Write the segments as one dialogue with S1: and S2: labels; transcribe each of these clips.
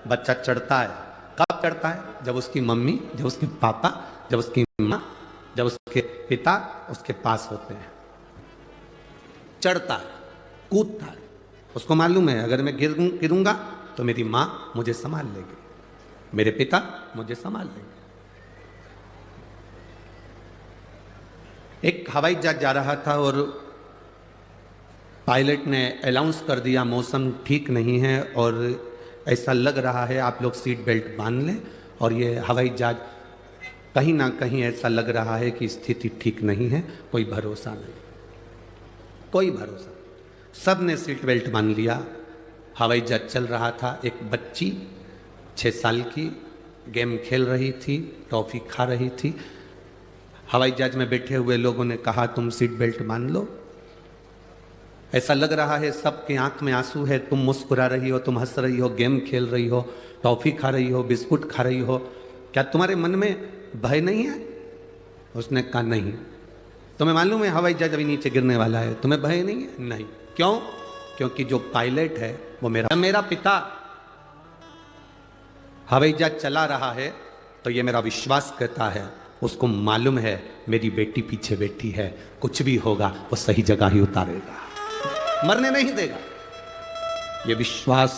S1: बच्चा चढ़ता है। कब चढ़ता है? जब उसकी मम्मी, जब उसके पापा, जब उसकी माँ, जब उसके पिता उसके पास होते हैं। चढ़ता है, कूदता है। उसको मालूम है अगर मैं गिरूंगा तो मेरी माँ मुझे संभाल लेगी, मेरे पिता मुझे संभाल लेंगे। एक हवाई जहाज जा रहा था और पायलट ने अनाउंस कर दिया मौसम ठीक नहीं है और ऐसा लग रहा है आप लोग सीट बेल्ट बांध लें, और ये हवाई जहाज कहीं ना कहीं ऐसा लग रहा है कि स्थिति ठीक नहीं है, कोई भरोसा नहीं, कोई भरोसा। सब ने सीट बेल्ट बांध लिया। हवाई जहाज चल रहा था। एक बच्ची 6 साल की गेम खेल रही थी, टॉफी खा रही थी। हवाई जहाज में बैठे हुए लोगों ने कहा तुम सीट बेल्ट बांध लो, ऐसा लग रहा है सबके आंख में आंसू है, तुम मुस्कुरा रही हो, तुम हंस रही हो, गेम खेल रही हो, टॉफी खा रही हो, बिस्कुट खा रही हो, क्या तुम्हारे मन में भय नहीं है? उसने कहा नहीं। तुम्हें मालूम है हवाई जहाज अभी नीचे गिरने वाला है, तुम्हें भय नहीं है? नहीं। क्यों? क्योंकि जो पायलट है वो मेरा पिता हवाई जहाज चला रहा है, तो ये मेरा विश्वास कहता है उसको मालूम है मेरी बेटी पीछे बैठी है, कुछ भी होगा वो सही जगह ही उतारेगा, मरने नहीं देगा। ये विश्वास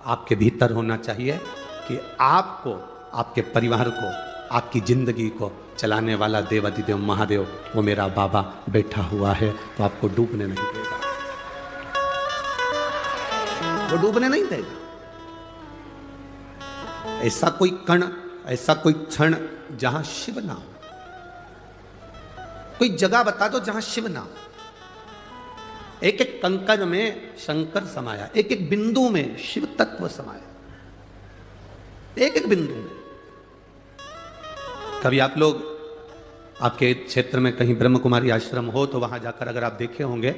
S1: आपके भीतर होना चाहिए कि आपको, आपके परिवार को, आपकी जिंदगी को चलाने वाला देवाधिदेव महादेव वो मेरा बाबा बैठा हुआ है, तो आपको डूबने नहीं देगा, वो डूबने नहीं देगा। ऐसा कोई कण, ऐसा कोई क्षण जहां शिव ना हो, कोई जगह बता दो जहां शिव ना हो। एक एक कंकड़ में शंकर समाया, एक एक बिंदु में शिव तत्व समाया, एक एक बिंदु में। कभी आप लोग, आपके क्षेत्र में कहीं ब्रह्म कुमारी आश्रम हो तो वहां जाकर अगर आप देखे होंगे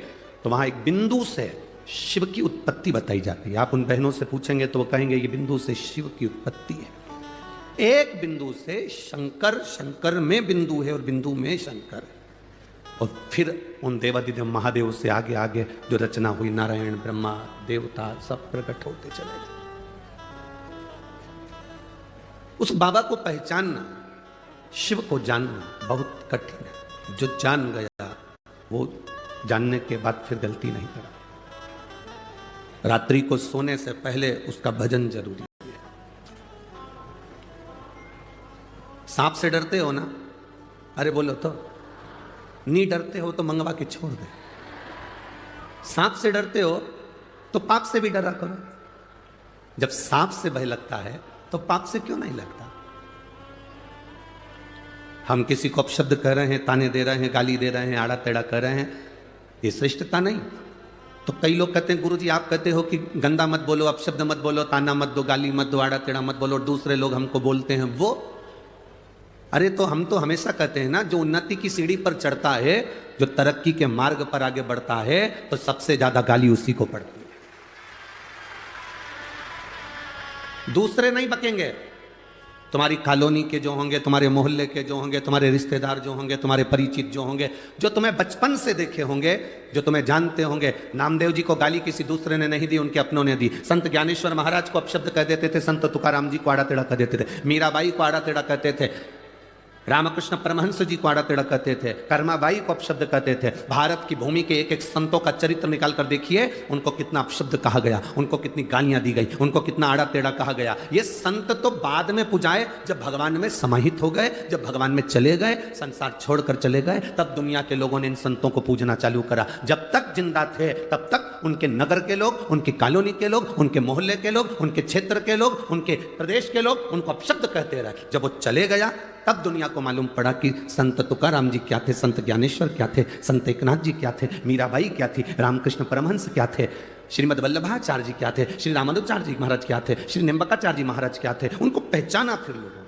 S1: तो वहां एक बिंदु से शिव की उत्पत्ति बताई जाती है। आप उन बहनों से पूछेंगे तो वो कहेंगे ये बिंदु से शिव की उत्पत्ति है। एक बिंदु से शंकर, शंकर में बिंदु है और बिंदु में शंकर है, और फिर उन देवाधिदेव महादेव से आगे आगे जो रचना हुई, नारायण, ब्रह्मा, देवता सब प्रकट होते चले गए। उस बाबा को पहचानना, शिव को जानना बहुत कठिन है। जो जान गया वो जानने के बाद फिर गलती नहीं करा। रात्रि को सोने से पहले उसका भजन जरूरी है। सांप से डरते हो ना? अरे बोलो तो, नहीं डरते हो तो मंगवा के छोड़ दे। सांप से डरते हो तो पाप से भी डरा करो। जब सांप से भय लगता है तो पाप से क्यों नहीं लगता? हम किसी को अपशब्द कर रहे हैं, ताने दे रहे हैं, गाली दे रहे हैं, आड़ा टेढ़ा कर रहे हैं, ये श्रेष्ठता नहीं। तो कई लोग कहते हैं गुरुजी आप कहते हो कि गंदा मत बोलो, अपशब्द मत बोलो, ताना मत दो, गाली मत दो, आड़ा टेढ़ा मत बोलो, दूसरे लोग हमको बोलते हैं वो। अरे तो हम तो हमेशा कहते हैं ना, जो उन्नति की सीढ़ी पर चढ़ता है, जो तरक्की के मार्ग पर आगे बढ़ता है, तो सबसे ज्यादा गाली उसी को पड़ती है। दूसरे नहीं बकेंगे। तुम्हारी कॉलोनी के जो होंगे, तुम्हारे मोहल्ले के जो होंगे, तुम्हारे रिश्तेदार जो होंगे, तुम्हारे परिचित जो होंगे, जो तुम्हें बचपन से देखे होंगे, जो तुम्हें जानते होंगे। नामदेव जी को गाली किसी दूसरे ने नहीं दी, उनके अपनों ने दी। संत ज्ञानेश्वर महाराज को अपशब्द कह देते थे, संत तुकाराम जी को आड़ा टेढ़ा कह देते थे, मीराबाई को आड़ा टेढ़ा कहते थे, रामकृष्ण परमहंस जी को आड़ा टेढ़ा कहते थे, कर्माबाई को अपशब्द कहते थे। भारत की भूमि के एक एक संतों का चरित्र निकाल कर देखिए, उनको कितना अपशब्द कहा गया, उनको कितनी गालियां दी गई, उनको कितना आड़ा टेढ़ा कहा गया। ये संत तो बाद में पूजाए, जब भगवान में समाहित हो गए, जब भगवान में चले गए, संसार छोड़कर चले गए, तब दुनिया के लोगों ने इन संतों को पूजना चालू करा। जब तक जिंदा थे तब तक उनके नगर के लोग, उनकी कॉलोनी के लोग, उनके मोहल्ले के लोग, उनके क्षेत्र के लोग, उनके प्रदेश के लोग उनको अपशब्द कहते रहे। जब वो चले गया तब दुनिया को मालूम पड़ा कि संत तुकाराम जी क्या थे, संत ज्ञानेश्वर क्या थे, संत एकनाथ जी क्या थे, मीराबाई क्या थी, रामकृष्ण परमहंस क्या थे, श्रीमद वल्लभाचार्य जी क्या थे, श्री रामानुजाचार्य जी महाराज क्या थे, श्री निम्बकाचार्य जी महाराज क्या थे। उनको पहचाना फिर लोगों।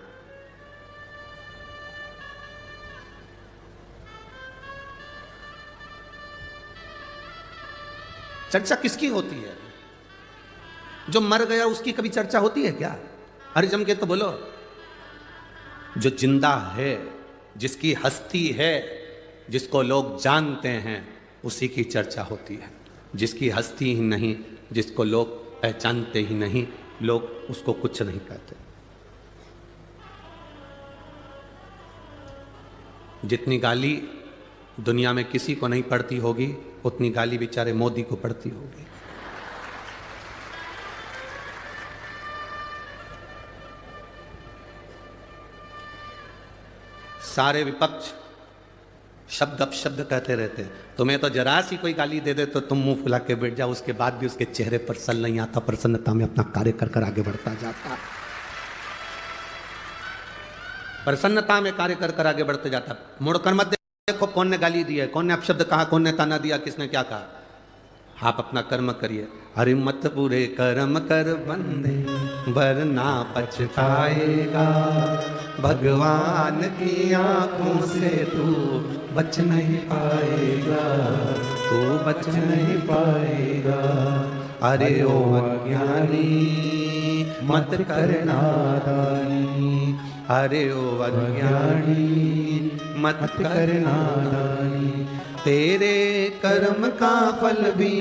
S1: चर्चा किसकी होती है? जो मर गया उसकी कभी चर्चा होती है क्या? अरे जम के तो बोलो। जो जिंदा है, जिसकी हस्ती है, जिसको लोग जानते हैं, उसी की चर्चा होती है। जिसकी हस्ती ही नहीं, जिसको लोग पहचानते ही नहीं, लोग उसको कुछ नहीं कहते। जितनी गाली दुनिया में किसी को नहीं पड़ती होगी, उतनी गाली बेचारे मोदी को पड़ती होगी। सारे विपक्ष शब्द अपशब्द कहते रहते हैं। तुम्हें तो जरा सी कोई गाली दे दे तो तुम मुंह फुला के बैठ जाओ, उसके बाद भी उसके चेहरे पर सल नहीं आता, प्रसन्नता में अपना कार्य कर कर आगे बढ़ता जाता, प्रसन्नता में कार्य कर कर आगे बढ़ते जाता। मुड़कर मत देखो कौन ने गाली दी है, कौन ने अपशब्द कहा, कौन ने ताना दिया, किसने क्या कहा। आप अपना कर्म करिए। हरि मत बुरे कर्म कर बंदे वरना पछताएगा, भगवान की आंखों से तू बच नहीं पाएगा, तू बच नहीं पाएगा। अरे ओ अज्ञानी मत कर नादानी, अरे ओ अज्ञानी मत कर नादानी, तेरे कर्म का फल भी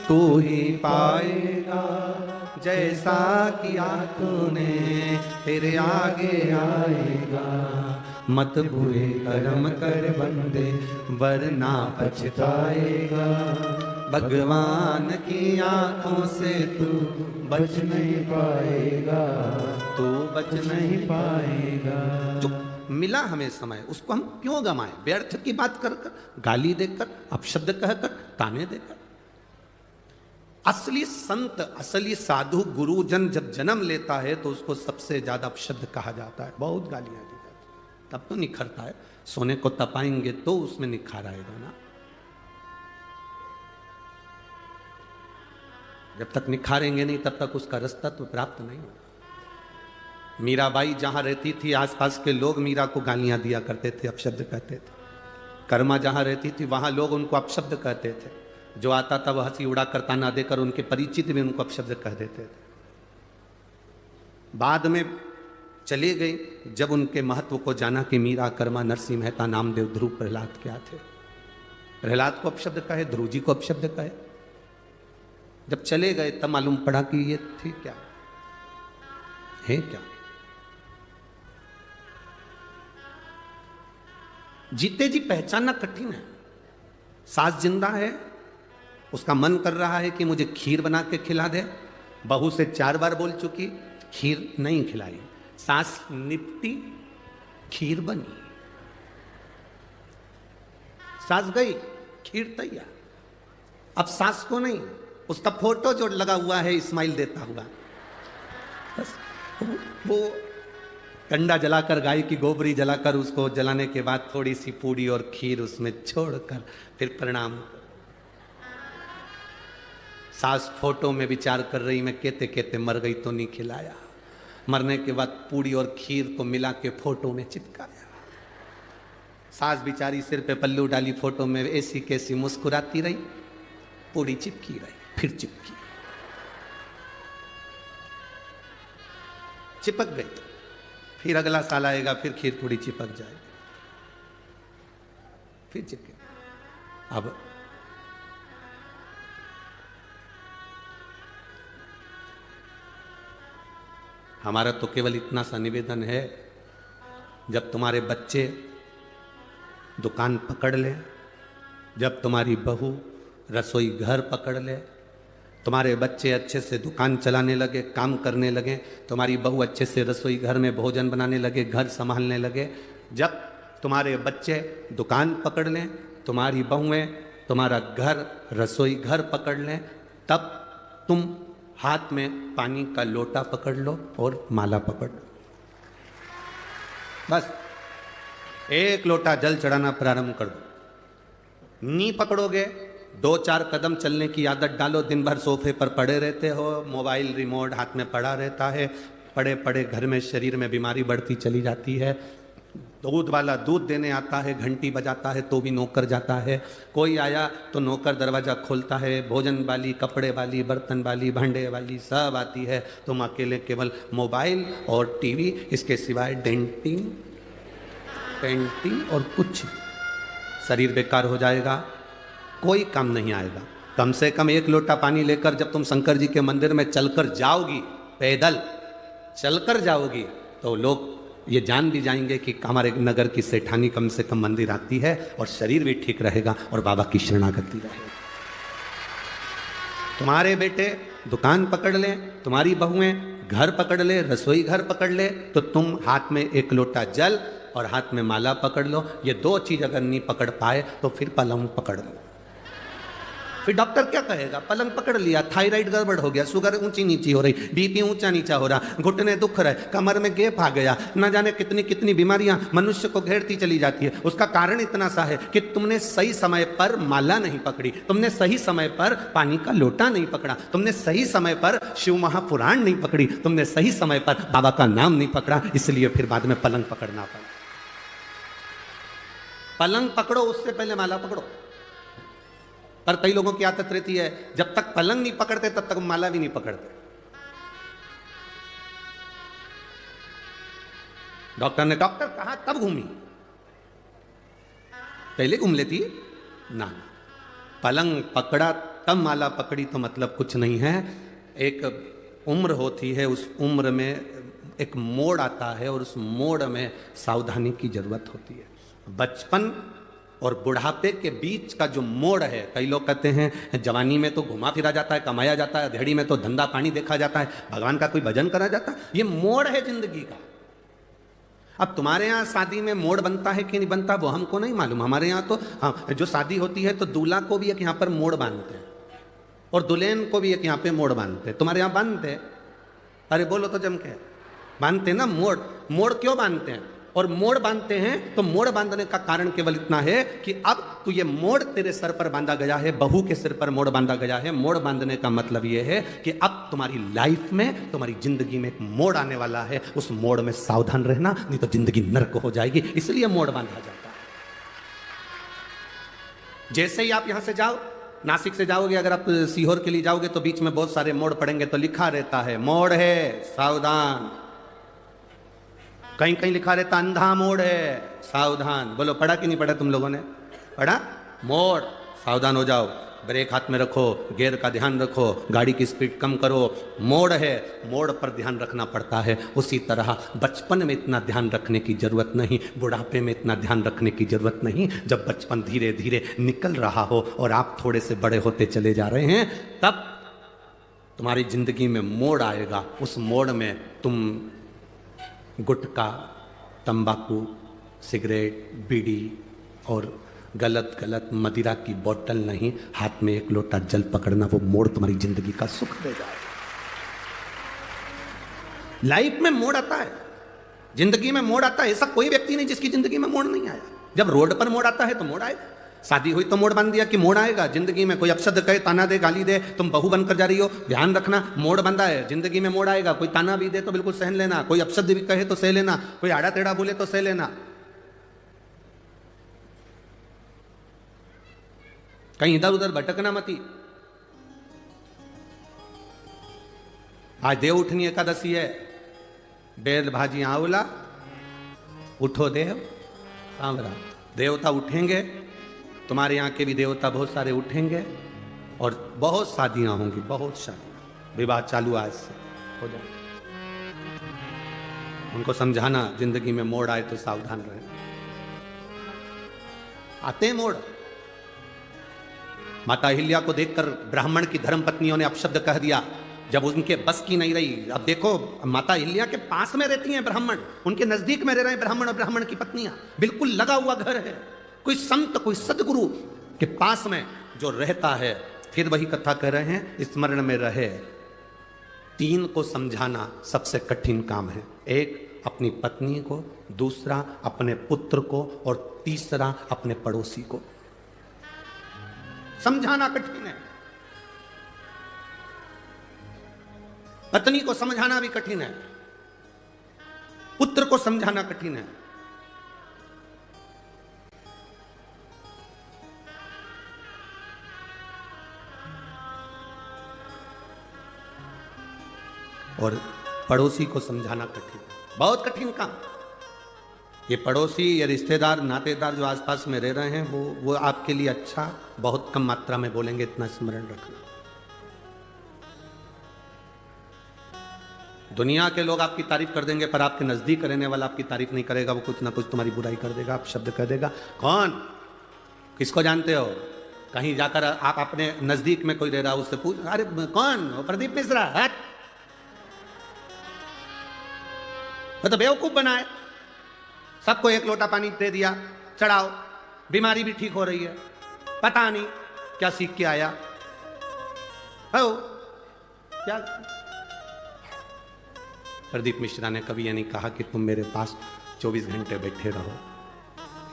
S1: तू ही पाएगा, जैसा किया तूने तेरे आगे आएगा। मत बुरे कर्म कर बंदे वरना पछताएगा, भगवान की आंखों से तू बच नहीं पाएगा, तू बच नहीं पाएगा। जो मिला हमें समय उसको हम क्यों गंवाएं, व्यर्थ की बात कर कर, गाली देकर, अपशब्द कहकर, ताने देकर। असली संत, असली साधु गुरुजन जब जन्म लेता है तो उसको सबसे ज्यादा अपशब्द कहा जाता है, बहुत गालियां दी जाती है, तब तो निखरता है। सोने को तपाएंगे तो उसमें निखार आएगा ना, जब तक निखारेंगे नहीं तब तक उसका रास्ता तो प्राप्त नहीं होगा। मीराबाई जहां रहती थी आसपास के लोग मीरा को गालियां दिया करते थे, अपशब्द कहते थे। कर्मा जहां रहती थी वहां लोग उनको अपशब्द कहते थे, जो आता था वह हंसी उड़ा कर ताना देकर उनके परिचित भी उनको अपशब्द कह देते थे। बाद में चले गई जब उनके महत्व को जाना कि मीरा, कर्मा, नरसिंह मेहता, नामदेव, ध्रुव, प्रहलाद क्या थे। प्रहलाद को अपशब्द कहे, ध्रुव जी को अपशब्द कहे। जब चले गए तब मालूम पड़ा कि ये थे क्या, है क्या। जीते जी पहचानना कठिन है। सास जिंदा है, उसका मन कर रहा है कि मुझे खीर बना के खिला दे, बहू से 4 बार बोल चुकी, खीर नहीं खिलाई। सास निपटी, खीर बनी, सास गई, खीर तैयार। अब सास को नहीं, उसका फोटो जो लगा हुआ है स्माइल देता हुआ, बस वो कंडा जलाकर, गाय की गोबरी जलाकर, उसको जलाने के बाद थोड़ी सी पूड़ी और खीर उसमें छोड़कर फिर प्रणाम। सास फोटो में विचार कर रही, मैं कहते कहते मर गई तो नहीं खिलाया। मरने के बाद पूड़ी और खीर को मिला के फोटो में चिपकाया। सास बिचारी सिर पे पल्लू डाली, फोटो में ऐसी कैसी मुस्कुराती रही, पूड़ी चिपकी रही, फिर चिपकी, चिपक गई। फिर अगला साल आएगा, फिर खीर पूड़ी चिपक जाएगी, फिर चिपके। अब हमारा तो केवल इतना सा निवेदन है, जब तुम्हारे बच्चे दुकान पकड़ ले, जब तुम्हारी बहू रसोई घर पकड़ ले, तुम्हारे बच्चे अच्छे से दुकान चलाने लगे, काम करने लगे, तुम्हारी बहू अच्छे से रसोई घर में भोजन बनाने लगे, घर संभालने लगे, जब तुम्हारे बच्चे दुकान पकड़ लें, तुम्हारी बहुएं तुम्हारा घर रसोई घर पकड़ लें, तब तुम हाथ में पानी का लोटा पकड़ लो और माला पकड़ लो। बस एक लोटा जल चढ़ाना प्रारंभ कर दो। नी पकड़ोगे, 2-4 कदम चलने की आदत डालो। दिन भर सोफे पर पड़े रहते हो, मोबाइल रिमोट हाथ में पड़ा रहता है, पड़े पड़े घर में शरीर में बीमारी बढ़ती चली जाती है। दूध वाला दूध देने आता है, घंटी बजाता है तो भी नौकर जाता है, कोई आया तो नौकर दरवाज़ा खोलता है, भोजन वाली, कपड़े वाली, बर्तन वाली, भांडे वाली सब आती है, तुम अकेले केवल मोबाइल और टीवी, इसके सिवाय डेंटिंग पेंटिंग और कुछ। शरीर बेकार हो जाएगा, कोई काम नहीं आएगा। कम से कम 1 लोटा पानी लेकर जब तुम शंकर जी के मंदिर में चलकर जाओगी पैदल चलकर जाओगी तो लोग ये जान भी जाएंगे कि हमारे नगर की सेठानी कम से कम मंदिर आती है, और शरीर भी ठीक रहेगा और बाबा की शरणागति रहेगी। तुम्हारे बेटे दुकान पकड़ ले, तुम्हारी बहुएं घर पकड़ ले, रसोई घर पकड़ ले, तो तुम हाथ में एक लोटा जल और हाथ में माला पकड़ लो। ये दो चीज अगर नहीं पकड़ पाए तो फिर पलंग पकड़ लो। फिर डॉक्टर क्या कहेगा? पलंग पकड़ लिया, थायराइड गड़बड़ हो गया, शुगर ऊंची नीची हो रही, बीपी ऊंचा नीचा हो रहा, घुटने दुख रहे, कमर में गैप आ गया, न जाने कितनी कितनी बीमारियां मनुष्य को घेरती चली जाती है। उसका कारण इतना सा है कि तुमने सही समय पर माला नहीं पकड़ी, तुमने सही समय पर पानी का लोटा नहीं पकड़ा, तुमने सही समय पर शिव महापुराण नहीं पकड़ी, तुमने सही समय पर बाबा का नाम नहीं पकड़ा, इसलिए फिर बाद में पलंग पकड़ना पड़ा। पलंग पकड़ो उससे पहले माला पकड़ो। पर कई लोगों की आदत रहती है जब तक पलंग नहीं पकड़ते तब तक माला भी नहीं पकड़ते। डॉक्टर ने डॉक्टर कहा तब घूमी, पहले घूम लेती ना। पलंग पकड़ा तब माला पकड़ी तो मतलब कुछ नहीं है। एक उम्र होती है, उस उम्र में एक मोड़ आता है और उस मोड़ में सावधानी की जरूरत होती है। बचपन और बुढ़ापे के बीच का जो मोड़ है, कई लोग कहते हैं जवानी में तो घुमा फिरा जाता है, कमाया जाता है, धेड़ी में तो धंधा पानी देखा जाता है, भगवान का कोई भजन करा जाता है। ये मोड़ है जिंदगी का। अब तुम्हारे यहाँ शादी में मोड़ बनता है कि नहीं बनता वो हमको नहीं मालूम। हमारे यहाँ तो हाँ, जो शादी होती है तो दूल्हा को भी एक यहाँ पर मोड़ बांधते हैं और दुल्हन को भी एक यहाँ पे मोड़ बांधते हैं। तुम्हारे यहाँ बांधते हैं? अरे बोलो तो जम के बांधते ना मोड़। मोड़ क्यों बांधते हैं? और मोड़ बांधते हैं तो मोड़ बांधने का कारण केवल इतना है कि अब तो ये मोड़ तेरे सर पर बांधा गया है, बहू के सिर पर मोड़ बांधा गया है। मोड़ बांधने का मतलब ये है कि अब तुम्हारी लाइफ में, तुम्हारी जिंदगी में एक मोड़ आने वाला है, उस मोड़ में सावधान रहना, नहीं तो जिंदगी नर्क हो जाएगी। इसलिए मोड़ बांधा जाता है। जैसे ही आप यहां से जाओ, नासिक से जाओगे, अगर आप सीहोर के लिए जाओगे तो बीच में बहुत सारे मोड़ पड़ेंगे, तो लिखा रहता है मोड़ है सावधान। कहीं कहीं लिखा रहता अंधा मोड़ है सावधान। बोलो पढ़ा कि नहीं पढ़ा? तुम लोगों ने पढ़ा? मोड़ सावधान हो जाओ, ब्रेक हाथ में रखो, गियर का ध्यान रखो, गाड़ी की स्पीड कम करो। मोड़ है, मोड़ पर ध्यान रखना पड़ता है। उसी तरह बचपन में इतना ध्यान रखने की जरूरत नहीं, बुढ़ापे में इतना ध्यान रखने की जरूरत नहीं। जब बचपन धीरे धीरे निकल रहा हो और आप थोड़े से बड़े होते चले जा रहे हैं, तब तुम्हारी जिंदगी में मोड़ आएगा। उस मोड़ में तुम गुटखा, तंबाकू, सिगरेट, बीड़ी और गलत गलत मदिरा की बोतल नहीं, हाथ में एक लोटा जल पकड़ना, वो मोड़ तुम्हारी जिंदगी का सुख दे जाएगा। लाइफ में मोड़ आता है, जिंदगी में मोड़ आता है। ऐसा कोई व्यक्ति नहीं जिसकी जिंदगी में मोड़ नहीं आया। जब रोड पर मोड़ आता है तो मोड़ आएगा। शादी हुई तो मोड़ बांध दिया कि मोड़ आएगा। जिंदगी में कोई अपशब्द कहे, ताना दे, गाली दे, तुम बहू बनकर जा रही हो, ध्यान रखना मोड़ बंधा है, जिंदगी में मोड़ आएगा। कोई ताना भी दे तो बिल्कुल सहन लेना, कोई अपशब्द भी कहे तो सह लेना, कोई आड़ा टेढ़ा बोले तो सह लेना। कहीं इधर उधर भटकना मती। आज देव उठनी एकादशी है, बेल भाजी आंवला, उठो देव सांवरा। देवता उठेंगे, तुम्हारे यहाँ के भी देवता बहुत सारे उठेंगे और बहुत शादियां होंगी, बहुत शादियां, विवाह चालू आज से हो जाए। उनको समझाना जिंदगी में मोड़ आए तो सावधान रहे। आते हैं मोड़। माता अहिल्या को देखकर ब्राह्मण की धर्म पत्नियों ने अपशब्द कह दिया, जब उनके बस की नहीं रही। अब देखो, माता अहिल्या के पास में रहती हैं ब्राह्मण, उनके नजदीक में रह रहे हैं ब्राह्मण और ब्राह्मण की पत्नियां, बिल्कुल लगा हुआ घर है। कोई संत, कोई सदगुरु के पास में जो रहता है, फिर वही कथा कह रहे हैं, स्मरण में रहे। तीन को समझाना सबसे कठिन काम है। एक अपनी पत्नी को, दूसरा अपने पुत्र को और तीसरा अपने पड़ोसी को। समझाना कठिन है। पत्नी को समझाना भी कठिन है, पुत्र को समझाना कठिन है। और पड़ोसी को समझाना कठिन, बहुत कठिन काम। ये पड़ोसी, ये रिश्तेदार, नातेदार जो आसपास में रह रहे हैं, वो आपके लिए अच्छा बहुत कम मात्रा में बोलेंगे, इतना स्मरण रखना। दुनिया के लोग आपकी तारीफ कर देंगे, पर आपके नजदीक रहने वाला आपकी तारीफ नहीं करेगा, वो कुछ ना कुछ तुम्हारी बुराई कर देगा, आप शब्द कह देगा। कौन? किसको जानते हो? कहीं जाकर आप अपने नजदीक में कोई रह रहा, उससे पूछ, अरे कौन? प्रदीप मिश्रा। हट, तो बेवकूफ बनाए। सबको एक लोटा पानी दे दिया, चढ़ाओ, बीमारी भी ठीक हो रही है, पता नहीं क्या सीख के आया हो क्या। प्रदीप मिश्रा ने कभी ये नहीं कहा कि तुम मेरे पास 24 घंटे बैठे रहो।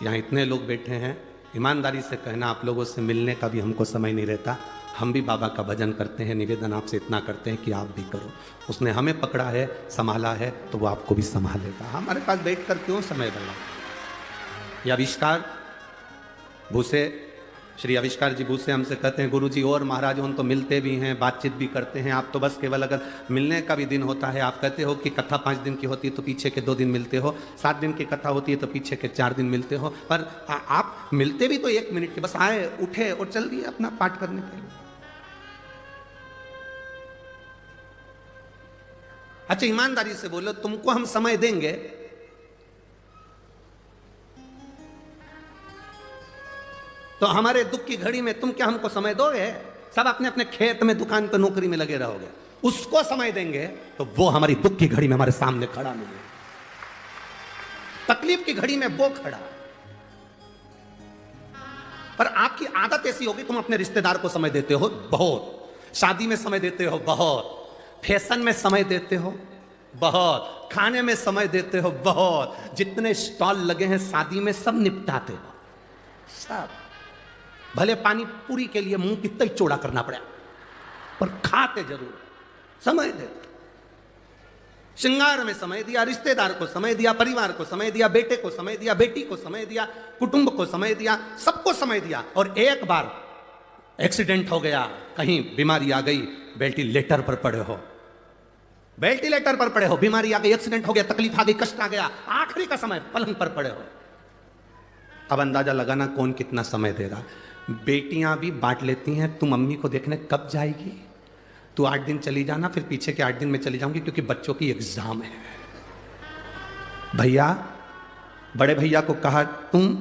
S1: यहाँ इतने लोग बैठे हैं, ईमानदारी से कहना, आप लोगों से मिलने का भी हमको समय नहीं रहता। हम भी बाबा का भजन करते हैं, निवेदन आपसे इतना करते हैं कि आप भी करो। उसने हमें पकड़ा है, संभाला है, तो वो आपको भी संभालेगा। हमारे पास बैठ कर क्यों समय बढ़ा। ये आविष्कार भूसे, श्री आविष्कार जी भूसे हमसे कहते हैं, गुरु जी और महाराज उन तो मिलते भी हैं, बातचीत भी करते हैं, आप तो बस केवल अगर मिलने का भी दिन होता है, आप कहते हो कि कथा 5 दिन की होती है तो पीछे के 2 दिन मिलते हो, 7 दिन की कथा होती है तो पीछे के 4 दिन मिलते हो, पर आप मिलते भी तो 1 मिनट के, बस आए, उठे और चल दिए अपना पाठ करने के लिए। अच्छा, ईमानदारी से बोलो, तुमको हम समय देंगे, तो हमारे दुख की घड़ी में तुम क्या हमको समय दोगे? सब अपने अपने खेत में, दुकान पर, नौकरी में लगे रहोगे। उसको समय देंगे तो वो हमारी दुख की घड़ी में हमारे सामने खड़ा मिले, तकलीफ की घड़ी में वो खड़ा। पर आपकी आदत ऐसी होगी, तुम अपने रिश्तेदार को समय देते हो बहुत, शादी में समय देते हो बहुत, फैशन में समय देते हो बहुत, खाने में समय देते हो बहुत, जितने स्टॉल लगे हैं शादी में सब निपटाते हो सब। भले पानी पूरी के लिए मुंह कितना ही चौड़ा करना पड़ा, पर खाते जरूर, समय देते। श्रृंगार में समय दिया, रिश्तेदार को समय दिया, परिवार को समय दिया, बेटे को समय दिया, बेटी को समय दिया, कुटुंब को समय दिया, सबको समय दिया। और एक बार एक्सीडेंट हो गया, कहीं बीमारी आ गई, वेंटिलेटर पर पड़े हो, वेंटिलेटर पर पड़े हो, बीमारी आ गई, एक्सीडेंट हो गया, तकलीफ आ गई, कष्ट आ गया, आखिरी का समय पलंग पर पड़े हो। अब अंदाजा लगाना कौन कितना समय दे रहा। बेटियां भी बांट लेती हैं, तू मम्मी को देखने कब जाएगी, तू 8 दिन चली जाना, फिर पीछे के 8 दिन में चली जाऊंगी क्योंकि बच्चों की एग्जाम है। भैया, बड़े भैया को कहा तुम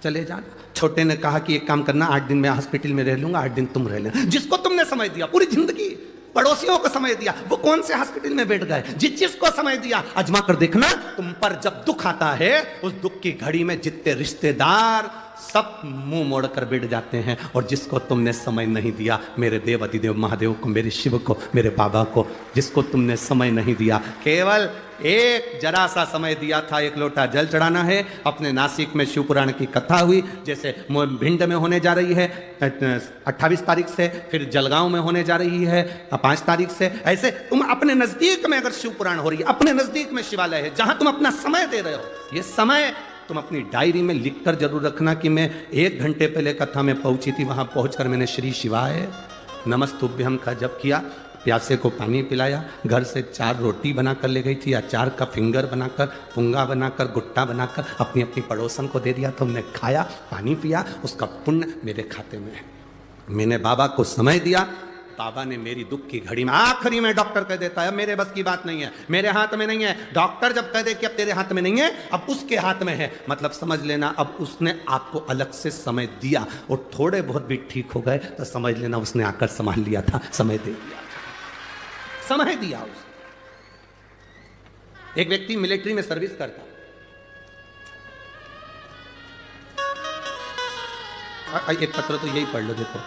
S1: चले जाना, छोटे ने कहा कि एक काम करना, 8 दिन मैं हॉस्पिटल में रह लूंगा, 8 दिन तुम रह लेना। जिसको तुमने समय दिया पूरी जिंदगी, पड़ोसियों को समय दिया, वो कौन से हॉस्पिटल में बैठ गए। जिस जिसको समय दिया, आजमा कर देखना, तुम पर जब दुख आता है, उस दुख की घड़ी में जितने रिश्तेदार सब मुंह मोड़कर बैठ जाते हैं। और जिसको तुमने समय नहीं दिया, मेरे देव अधिदेव महादेव को, मेरे शिव को, मेरे बाबा को, जिसको तुमने समय नहीं दिया, केवल एक जरा सा समय दिया था, 1 लोटा जल चढ़ाना है। अपने नासिक में शिव पुराण की कथा हुई, जैसे भिंड में होने जा रही है 28 तारीख से, फिर जलगांव में होने जा रही है 5 तारीख से। ऐसे तुम अपने नजदीक में अगर शिव पुराण हो रही है, अपने नजदीक में शिवालय है, जहां तुम अपना समय दे रहे हो, ये समय तुम अपनी डायरी में लिखकर जरूर रखना कि मैं 1 घंटे पहले कथा में पहुंची थी, वहां पहुंचकर मैंने श्री शिवाय नमस्तुभ्यम का जप किया, प्यासे को पानी पिलाया, घर से 4 रोटी बनाकर ले गई थी, अचार का फिंगर बनाकर, पुंगा बनाकर, गुट्टा बनाकर अपनी अपनी पड़ोसन को दे दिया, तुमने खाया, पानी पिया, उसका पुण्य मेरे खाते में है। मैंने बाबा को समय दिया, बाबा ने मेरी दुख की घड़ी में, आखिरी में डॉक्टर कह देता है मेरे बस की बात नहीं है, मेरे हाथ में नहीं है। डॉक्टर जब कह दे कि अब तेरे हाथ में नहीं है, अब उसके हाथ में है, मतलब समझ लेना अब उसने आपको अलग से समय दिया, और थोड़े बहुत भी ठीक हो गए तो समझ लेना उसने आकर संभाल लिया था, समय दे दिया, समय दिया उसने। एक व्यक्ति मिलिट्री में सर्विस करता, एक पत्र तो यही पढ़ लो, देखो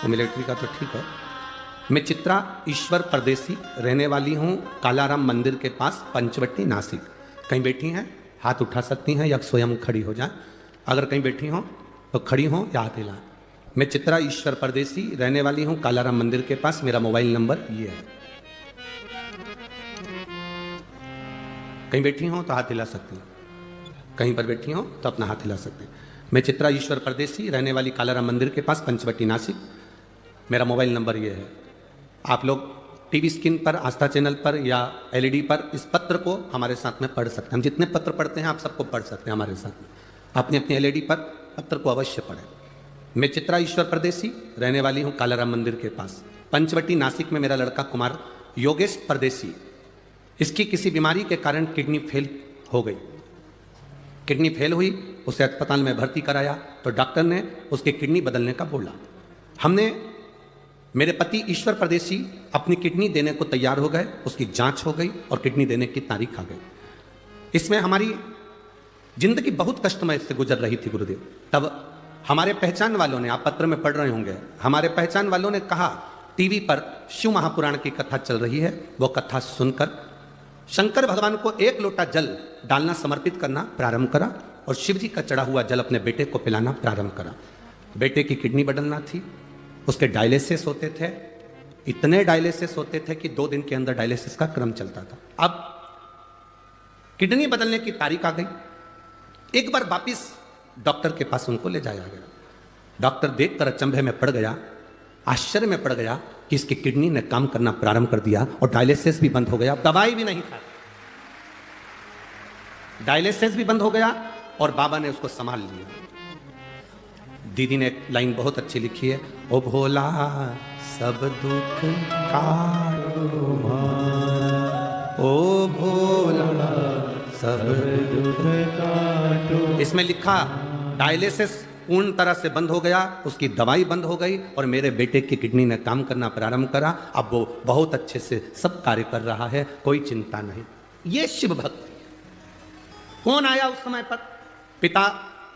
S1: वो मिलिट्री का तो ठीक है। मैं चित्रा ईश्वर परदेसी, रहने वाली हूँ कालाराम मंदिर के पास, पंचवटी, नासिक। कहीं बैठी हैं हाथ उठा सकती हैं या स्वयं खड़ी हो जाए। अगर कहीं बैठी हो तो खड़ी हो या हाथ हिला। मैं चित्रा ईश्वर परदेसी, रहने वाली हूँ कालाराम मंदिर के पास, मेरा मोबाइल नंबर ये है। कहीं बैठी हो तो हाथ हिला सकती हैं, कहीं पर बैठी हो तो अपना हाथ हिला सकते हैं। मैं चित्रा ईश्वर परदेसी, रहने वाली कालाराम मंदिर के पास, पंचवटी, नासिक, मेरा मोबाइल नंबर ये है। आप लोग टीवी स्क्रीन पर, आस्था चैनल पर या एलईडी पर इस पत्र को हमारे साथ में पढ़ सकते हैं। हम जितने पत्र पढ़ते हैं आप सबको पढ़ सकते हैं हमारे साथ में। अपनी अपनी एलईडी पर पत्र को अवश्य पढ़ें। मैं चित्रा ईश्वर परदेसी, रहने वाली हूँ कालाराम मंदिर के पास, पंचवटी, नासिक में मेरा लड़का कुमार योगेश परदेसी इसकी किसी बीमारी के कारण किडनी फेल हो गई। किडनी फेल हुई, उसे अस्पताल में भर्ती कराया तो डॉक्टर ने उसकी किडनी बदलने का बोला। हमने, मेरे पति ईश्वर परदेसी अपनी किडनी देने को तैयार हो गए, उसकी जांच हो गई और किडनी देने की तारीख आ गई। इसमें हमारी जिंदगी बहुत कष्टमय से गुजर रही थी गुरुदेव। तब हमारे पहचान वालों ने, आप पत्र में पढ़ रहे होंगे, हमारे पहचान वालों ने कहा टीवी पर शिव महापुराण की कथा चल रही है, वो कथा सुनकर शंकर भगवान को 1 लोटा जल डालना समर्पित करना प्रारंभ करा और शिव जी का चढ़ा हुआ जल अपने बेटे को पिलाना प्रारंभ करा। बेटे की किडनी बदलना थी, उसके डायलिसिस होते थे, इतने डायलिसिस होते थे कि 2 दिन के अंदर डायलिसिस का क्रम चलता था। अब किडनी बदलने की तारीख आ गई। एक बार वापिस डॉक्टर के पास उनको ले जाया गया। डॉक्टर देखकर अचंभे में पड़ गया, आश्चर्य में पड़ गया कि इसकी किडनी ने काम करना प्रारंभ कर दिया और डायलिसिस भी बंद हो गया, दवाई भी नहीं खा, डायलिसिस भी बंद हो गया और बाबा ने उसको संभाल लिया। दीदी ने एक लाइन बहुत अच्छी लिखी है, ओ भोला सब दुख काटो भार, ओ भोला सब दुख काटो। इसमें लिखा डायलिसिस पूर्ण तरह से बंद हो गया, उसकी दवाई बंद हो गई और मेरे बेटे की किडनी ने काम करना प्रारंभ करा। अब वो बहुत अच्छे से सब कार्य कर रहा है, कोई चिंता नहीं। ये शिव भक्ति। कौन आया उस समय पर? पिता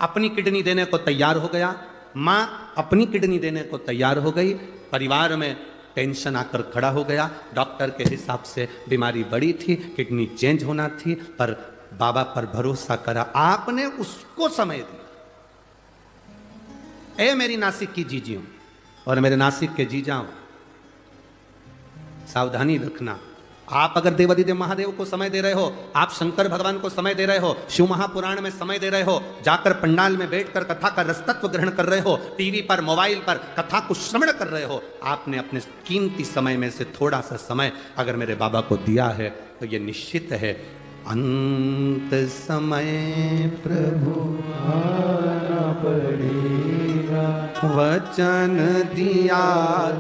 S1: अपनी किडनी देने को तैयार हो गया, मां अपनी किडनी देने को तैयार हो गई, परिवार में टेंशन आकर खड़ा हो गया। डॉक्टर के हिसाब से बीमारी बड़ी थी, किडनी चेंज होना थी, पर बाबा पर भरोसा करा, आपने उसको समय दिया। ए मेरी नासिक की जीजियों और मेरे नासिक के जीजाओं, सावधानी रखना। आप अगर देवाधिदेव महादेव को समय दे रहे हो, आप शंकर भगवान को समय दे रहे हो, शिव महापुराण में समय दे रहे हो, जाकर पंडाल में बैठकर कथा का रसतत्व ग्रहण कर रहे हो, टीवी पर मोबाइल पर कथा को श्रवण कर रहे हो, आपने अपने कीमती समय में से थोड़ा सा समय अगर मेरे बाबा को दिया है तो ये निश्चित है अंत समय प्रभु आना पड़ेगा, वचन दिया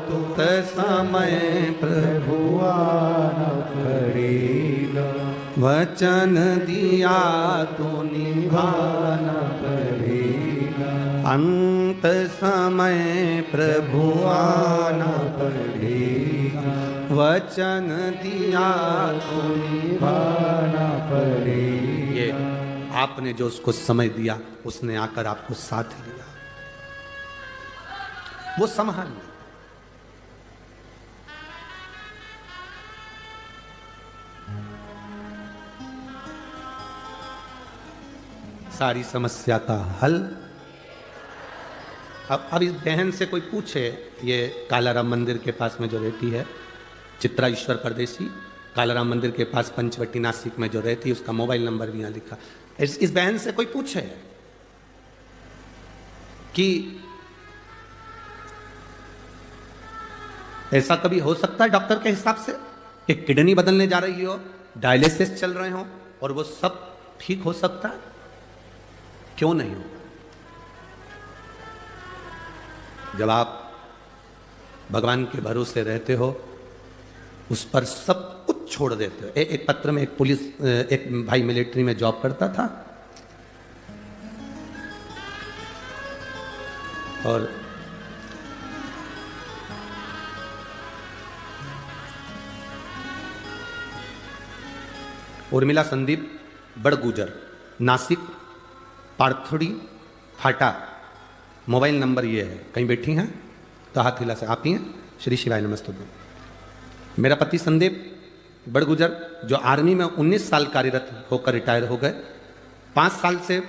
S1: तो समय प्रभु आना पड़ेगा, वचन दिया तो निभाना पड़ेगा, अंत समय प्रभु आना पड़ेगा, वचन दिया तो निभाना पड़ेगा। ये आपने जो उसको समय दिया, उसने आकर आपको साथ लिया, वो संभाल लिया। सारी समस्या का हल। अब इस बहन से कोई पूछे, ये कालाराम मंदिर के पास में जो रहती है, चित्रा ईश्वर परदेसी, कालाराम मंदिर के पास पंचवटी नासिक में जो रहती है, उसका मोबाइल नंबर भी यहाँ लिखा। इस बहन से कोई पूछे कि ऐसा कभी हो सकता है डॉक्टर के हिसाब से कि किडनी बदलने जा रही हो, डायलिसिस चल रहे हो और वो सब ठीक हो सकता है? क्यों नहीं हो? जब आप भगवान के भरोसे रहते हो, उस पर सब कुछ छोड़ देते हो। एक पत्र में एक भाई मिलिट्री में जॉब करता था और उर्मिला संदीप बड़गुजर, नासिक पार्थोड़ी फाटा, मोबाइल नंबर ये है। कहीं बैठी हैं तो हाथ हिला से, आप ही हैं? श्री शिवाय नमस्ते। मेरा पति संदीप बड़गुजर जो आर्मी में 19 साल कार्यरत होकर रिटायर हो गए, 5 साल से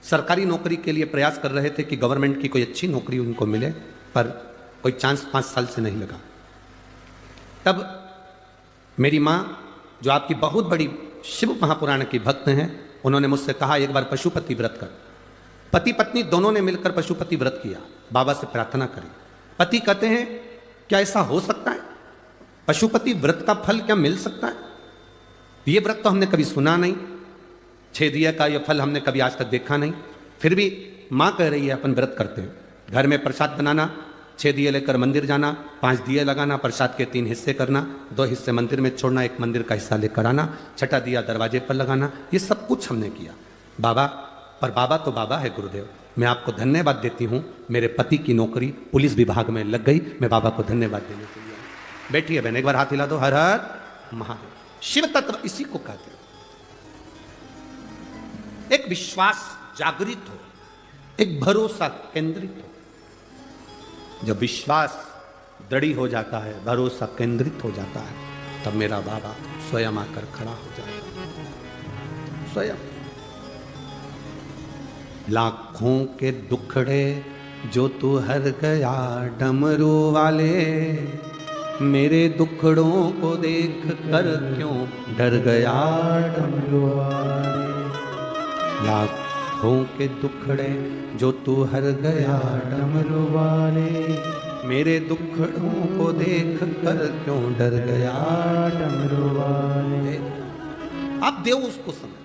S1: सरकारी नौकरी के लिए प्रयास कर रहे थे कि गवर्नमेंट की कोई अच्छी नौकरी उनको मिले, पर कोई चांस 5 साल से नहीं लगा। तब मेरी माँ जो आपकी बहुत बड़ी शिव महापुराण की भक्त हैं, उन्होंने मुझसे कहा एक बार पशुपति व्रत कर। पति पत्नी दोनों ने मिलकर पशुपति व्रत किया, बाबा से प्रार्थना करी। पति कहते हैं क्या ऐसा हो सकता है? पशुपति व्रत का फल क्या मिल सकता है? ये व्रत तो हमने कभी सुना नहीं, छेदिया का यह फल हमने कभी आज तक देखा नहीं। फिर भी माँ कह रही है अपन व्रत करते हैं, घर में प्रसाद बनाना, 6 दिए लेकर मंदिर जाना, 5 दिए लगाना, प्रसाद के 3 हिस्से करना, 2 हिस्से मंदिर में छोड़ना, 1 मंदिर का हिस्सा लेकर आना, छठा दिया दरवाजे पर लगाना। ये सब कुछ हमने किया बाबा। पर बाबा तो बाबा है गुरुदेव। मैं आपको धन्यवाद देती हूँ, मेरे पति की नौकरी पुलिस विभाग में लग गई, मैं बाबा को धन्यवाद देने के लिए। बैठिए बहन, एक बार हाथ हिला दो। हर हर महादेव। शिव तत्व इसी को कहते हैं। एक विश्वास जागृत हो, एक भरोसा केंद्रित हो। जब विश्वास दृढ़ हो जाता है, भरोसा केंद्रित हो जाता है, तब मेरा बाबा स्वयं आकर खड़ा हो जाएगा। स्वयं लाखों के दुखड़े जो तू हर गया डमरू वाले, मेरे दुखड़ों को देख कर क्यों डर गया डमरू वाले। लाखों के दुखड़े जो तू हर गया डमरू वाले, मेरे दुखड़ों को देख कर क्यों डर गया डमरू वाले। आप देव उसको समझ।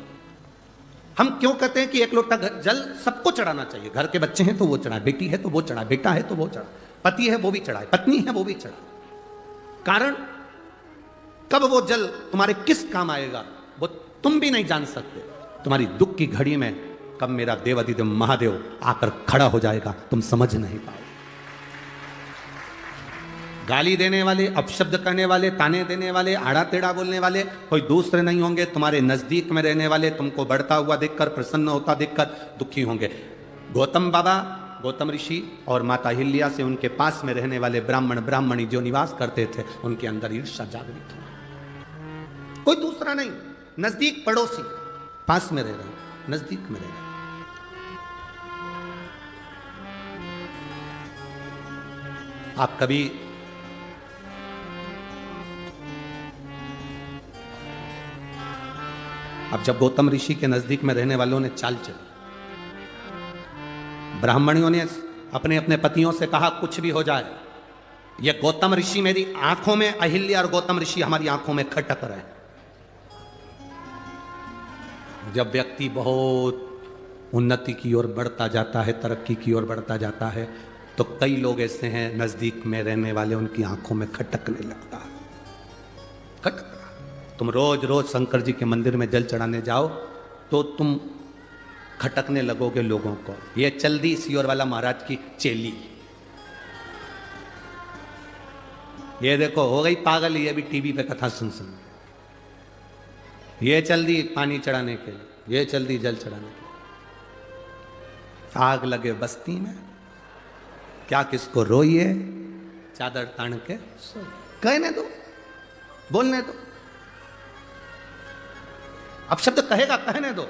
S1: हम क्यों कहते हैं कि 1 लोटा जल सबको चढ़ाना चाहिए? घर के बच्चे हैं तो वो चढ़ाए, बेटी है तो वो चढ़ाए, बेटा है तो वो चढ़ाए, पति है वो भी चढ़ाए, पत्नी है वो भी चढ़ाए। कारण कब वो जल तुम्हारे किस काम आएगा वो तुम भी नहीं जान सकते। तुम्हारी दुख की घड़ी में कब मेरा देवाधिदेव महादेव आकर खड़ा हो जाएगा तुम समझ नहीं पाओ। गाली देने वाले, अपशब्द करने वाले, ताने देने वाले, आड़ा टेढ़ा बोलने वाले कोई दूसरे नहीं होंगे, तुम्हारे नजदीक में रहने वाले, तुमको बढ़ता हुआ देखकर, प्रसन्न होता देखकर दुखी होंगे। गौतम बाबा, गौतम ऋषि और माता हिल्या से उनके पास में रहने वाले ब्राह्मण ब्राह्मणी जो निवास करते थे, उनके अंदर ईर्ष्या जागृत हो। कोई दूसरा नहीं, नजदीक पड़ोसी, पास में रह रहे, नजदीक में रह रहे। आप कभी अब जब गौतम ऋषि के नजदीक में रहने वालों ने चाल चली, ब्राह्मणियों ने अपने अपने पतियों से कहा कुछ भी हो जाए, ये गौतम ऋषि मेरी आंखों में, अहिल्या और गौतम ऋषि हमारी आंखों में खटक रहे हैं। जब व्यक्ति बहुत उन्नति की ओर बढ़ता जाता है, तरक्की की ओर बढ़ता जाता है, तो कई लोग ऐसे हैं नजदीक में रहने वाले, उनकी आंखों में खटकने लगता है। खटक तुम रोज रोज शंकर जी के मंदिर में जल चढ़ाने जाओ तो तुम खटकने लगोगे लोगों को। ये चल दी सियोर वाला महाराज की चेली, ये देखो हो गई पागल, ये भी टीवी पे कथा सुन सुन। ये चल दी पानी चढ़ाने के लिए, ये चल दी जल चढ़ाने के लिए। आग लगे बस्ती में, क्या किसको रोइए, चादर तान के कहने दो, बोलने दो। अब शब्द कहेगा, कहने दो।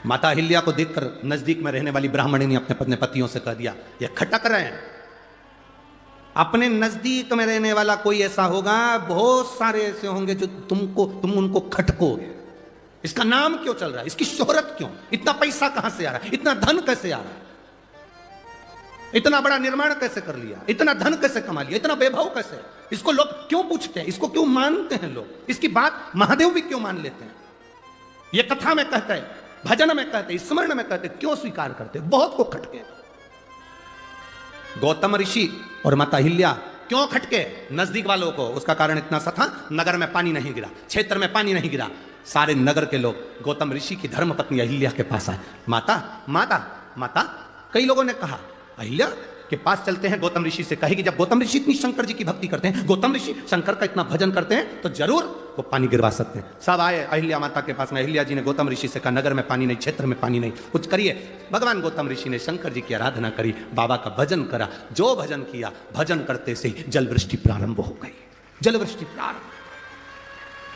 S1: माता अहिल्या को देखकर नजदीक में रहने वाली ब्राह्मणी ने अपने पतियों से कह दिया, ये खटक रहे हैं। अपने नजदीक में रहने वाला कोई ऐसा होगा, बहुत सारे ऐसे होंगे जो तुम उनको खटकोगे। इसका नाम क्यों चल रहा है, इसकी शोहरत क्यों, इतना पैसा कहां से आ रहा है, इतना धन कैसे आ रहा है, इतना बड़ा निर्माण कैसे कर लिया, इतना धन कैसे कमा लिया, इतना वैभव कैसे, इसको लोग क्यों पूछते हैं, इसको क्यों मानते हैं लोग, इसकी बात महादेव भी क्यों मान लेते हैं। ये कथा में कहते हैं, भजन में कहते हैं, स्मरण में कहते हैं, क्यों स्वीकार करते हैं। बहुत को खटके। गौतम ऋषि और माता अहिल्या क्यों खटके नजदीक वालों को, उसका कारण इतना सा था, नगर में पानी नहीं गिरा, क्षेत्र में पानी नहीं गिरा। सारे नगर के लोग गौतम ऋषि की धर्मपत्नी अहिल्या के पास आए। माता माता माता, कई लोगों ने कहा अहिल्या के पास चलते हैं, गौतम ऋषि से कहेगी। जब गौतम ऋषि इतनी शंकर जी की भक्ति करते हैं, गौतम ऋषि शंकर का इतना भजन करते हैं, तो जरूर वो पानी गिरवा सकते हैं। सब आए अहिल्या माता के पास में। अहिल्या जी ने गौतम ऋषि से कहा, नगर में पानी नहीं, क्षेत्र में पानी नहीं, कुछ करिए। भगवान गौतम ऋषि ने शंकर जी की आराधना करी, बाबा का भजन करा। जो भजन किया, भजन करते से ही जल वृष्टि प्रारंभ हो गई। जल वृष्टि प्रारंभ,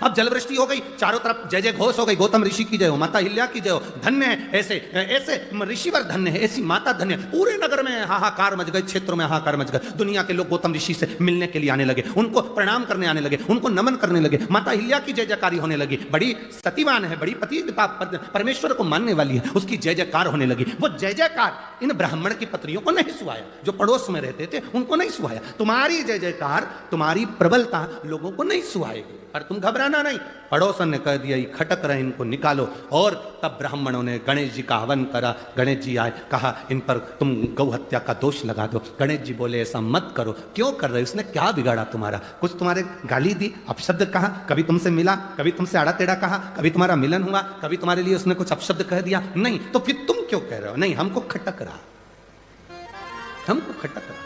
S1: अब जल वृष्टि हो गई, चारों तरफ जय जय घोष हो गई। गौतम ऋषि की जय हो, माता अहिल्या की जय हो। धन्य है ऐसे ऐसे ऋषिवर, धन्य है ऐसी माता, धन्य। पूरे नगर में हाहाकार मच गए, क्षेत्रों में हाहाकार मच गए। दुनिया के लोग गौतम ऋषि से मिलने के लिए आने लगे, उनको प्रणाम करने आने लगे, उनको नमन करने लगे। माता अहिल्या की जय जयकारी होने लगी। बड़ी सतीवान है, बड़ी पतिव्रता, परमेश्वर को मानने वाली है, उसकी जय जयकार होने लगी। वो जय जयकार इन ब्राह्मण की पत्नियों को नहीं सुहाया, जो पड़ोस में रहते थे उनको नहीं सुहाया। तुम्हारी जय जयकार, तुम्हारी प्रबलता लोगों को नहीं सुहाएगी, पर तुम घबराना ना नहीं, पड़ोसन ने कह दिया ये खटक रहे, इनको निकालो। और तब ब्राह्मणों ने गणेश जी का हवन करा। गणेश जी आए, कहा इन पर तुम गौ हत्या का दोष लगा दो। गणेश जी बोले ऐसा मत करो। क्यों कर रहे हो, उसने क्या बिगाड़ा तुम्हारा? कुछ तुम्हारे गाली दी, अपशब्द कहा, कभी तुमसे मिला, कभी तुमसे आड़ा टेढ़ा कहा, कभी तुम्हारा मिलन हुआ, कभी तुम्हारे लिए उसने कुछ अपशब्द कह दिया? नहीं, तो फिर तुम क्यों कह रहे हो? नहीं, हमको खटक रहा, हमको खटक रहा,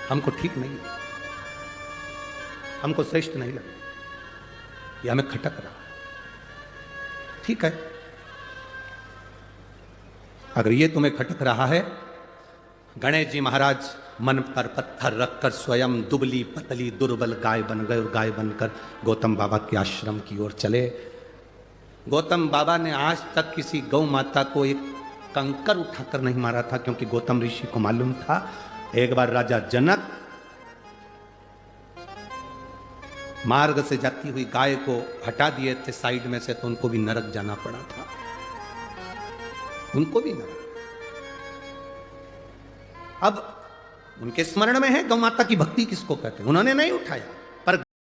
S1: हमको ठीक नहीं लगा, हमको श्रेष्ठ नहीं लगा, ये हमें खटक रहा। ठीक है, अगर ये तुम्हें खटक रहा है, गणेश जी महाराज मन पर पत्थर रखकर स्वयं दुबली पतली दुर्बल गाय बन गए और गाय बनकर गौतम बाबा के आश्रम की ओर चले। गौतम बाबा ने आज तक किसी गौ माता को एक कंकर उठाकर नहीं मारा था, क्योंकि गौतम ऋषि को मालूम था एक बार राजा जनक मार्ग से जाती हुई गाय को हटा दिए थे साइड में से, तो उनको भी नरक जाना पड़ा था, उनको भी नरक। अब उनके स्मरण में है गौ माता की भक्ति किसको कहते हैं, उन्होंने नहीं उठाया।